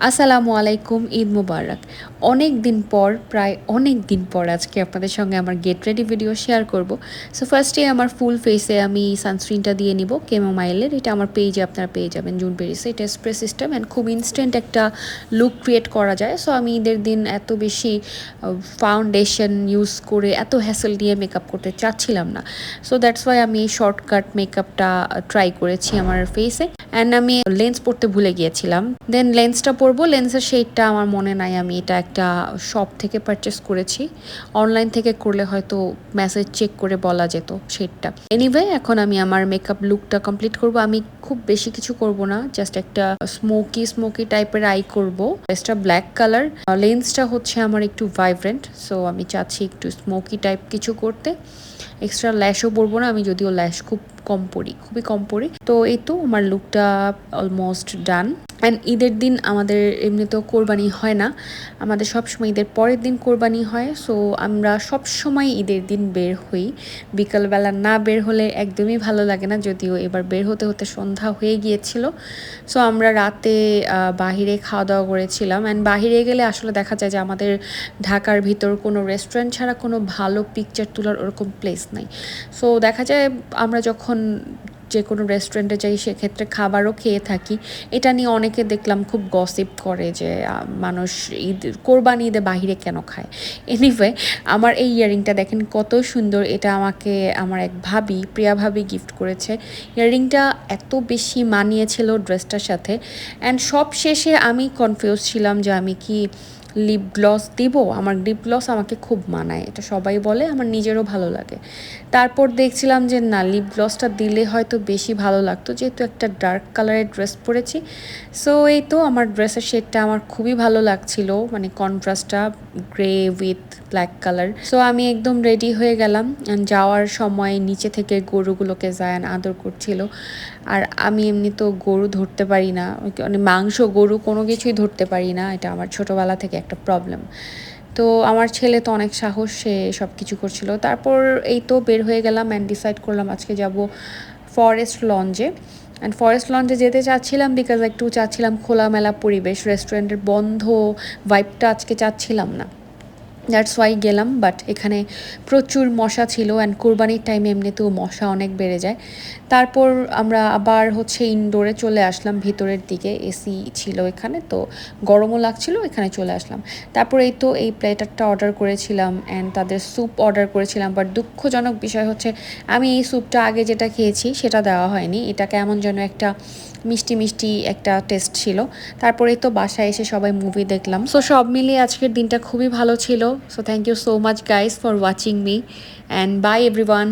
আসসালামু আলাইকুম, ঈদ মুবারক। অনেক দিন পর, প্রায় অনেক দিন পর আজকে আপনাদের সঙ্গে আমার গেট রেডি ভিডিও শেয়ার করব। সো ফার্স্টে আমার ফুল ফেসে আমি সানস্ক্রিনটা দিয়ে নিব কেমোমাইলের। এটা আমার পেজে আপনারা পেয়ে যাবেন, জুন পেরিসে। এটা স্প্রে সিস্টেম অ্যান্ড খুব ইনস্ট্যান্ট একটা লুক ক্রিয়েট করা যায়। সো আমি ঈদের দিন এত বেশি ফাউন্ডেশন ইউজ করে এত হ্যাসেল দিয়ে মেকআপ করতে চাচ্ছিলাম না। সো দ্যাটস ওয়াই আমি এই শর্টকাট মেকআপটা ট্রাই করেছি আমার ফেসে। অ্যান্ড আমি লেন্স পরতে ভুলে গিয়েছিলাম। দেন লেন্সটা পরবো, লেন্সের শেডটা আমার মনে নাই, আমি এটা একটা শপ থেকে পারচেস করেছি। অনলাইন থেকে করলে হয়তো মেসেজ চেক করে বলা যেত শেডটা। এনিওয়ে, এখন আমি আমার মেকআপ লুকটা কমপ্লিট করব। আমি খুব বেশি কিছু করব না, জাস্ট একটা স্মোকি টাইপের আই করব। ড্রেসটা ব্ল্যাক কালার, লেন্সটা হচ্ছে আমার একটু ভাইব্রেন্ট, সো আমি চাচ্ছি একটু স্মোকি টাইপ কিছু করতে। এক্সট্রা ল্যাশও পরবো না, আমি যদিও ল্যাশ খুব কম পরি, খুবই কম পরি। তো এই তো আমার লুকটা অলমোস্ট ডান। অ্যান্ড ঈদের দিন আমাদের এমনিতেও কোরবানি হয় না, আমাদের সবসময় ঈদের পরের দিন কোরবানি হয়। সো আমরা সবসময় ঈদের দিন বের হই। বিকালবেলা না বের হলে একদমই ভালো লাগে না, যদিও এবার বের হতে হতে সন্ধ্যা হয়ে গিয়েছিল। সো আমরা রাতে বাহিরে খাওয়া দাওয়া করেছিলাম। অ্যান্ড বাহিরে গেলে আসলে দেখা যায় যে আমাদের ঢাকার ভিতর কোনো রেস্টুরেন্ট ছাড়া কোনো ভালো পিকচার তোলার ওরকম প্লেস নাই। সো দেখা যায় আমরা যখন যে কোনো রেস্টুরেন্টে যাই সেক্ষেত্রে খাবারও খেয়ে থাকি। এটা নিয়ে অনেকে দেখলাম খুব গসিপ করে যে মানুষ কোরবানি ঈদে বাহিরে কেন খায়। এনিওয়ে, আমার এই ইয়াররিংটা দেখেন কত সুন্দর। এটা আমাকে আমার এক প্রিয়া ভাবি গিফট করেছে। ইয়াররিংটা এত বেশি মানিয়েছিল ড্রেসটার সাথে। অ্যান্ড সব শেষে আমি কনফিউজ ছিলাম যে আমি কি লিপ গ্লস দিব। আমার লিপ গ্লস আমাকে খুব মানায়, এটা সবাই বলে, আমার নিজেরও ভালো লাগে। তারপর দেখছিলাম যে না, লিপ গ্লসটা দিলে হয়তো বেশি ভালো লাগতো, যেহেতু একটা ডার্ক কালারের ড্রেস পরেছি। সো এই তো আমার ড্রেসের শেডটা আমার খুবই ভালো লাগছিল, মানে কন্ট্রাস্টটা grey with black colour. So আমি একদম রেডি হয়ে গেলাম। যাওয়ার সময় নিচে থেকে গরুগুলোকে জায়ান আদর করছিল। আর আমি এমনি তো গরু ধরতে পারি না, মানে মাংস গরু কোনো কিছুই ধরতে পারি না, এটা আমার ছোটোবেলা থেকে একটা প্রবলেম। তো আমার ছেলে তো অনেক সাহস, সে সব কিছু করছিল। তারপর এই তো বের হয়ে গেলাম অ্যান্ড ডিসাইড করলাম আজকে যাব ফরেস্ট লঞ্জে। অ্যান্ড ফরেস্ট লঞ্জে যেতে চাচ্ছিলাম বিকজ একটু চাচ্ছিলাম খোলামেলা পরিবেশ, রেস্টুরেন্টের বন্ধ ভাইবটা আজকে চাচ্ছিলাম না। দ্যাটস ওয়াই গেলাম। বাট এখানে প্রচুর মশা ছিল, অ্যান্ড কোরবানির টাইমে এমনিতেও মশা অনেক বেড়ে যায়। তারপর আমরা আবার ইনডোরে চলে আসলাম, ভিতরের দিকে এসি ছিল এখানে, তো গরমও লাগছিল, এখানে চলে আসলাম। তারপর এই তো এই প্লেটারটা অর্ডার করেছিলাম অ্যান্ড তাদের স্যুপ অর্ডার করেছিলাম। বাট দুঃখজনক বিষয় হচ্ছে আমি এই স্যুপটা আগে যেটা খেয়েছি সেটা দেওয়া হয়নি, এটা কেমন যেন একটা মিষ্টি একটা টেস্ট ছিল। তারপরে তো বাসায় এসে সবাই মুভি দেখলাম। সো সব মিলিয়ে আজকের দিনটা খুবই ভালো ছিল। So thank you so much guys for watching me, and bye everyone.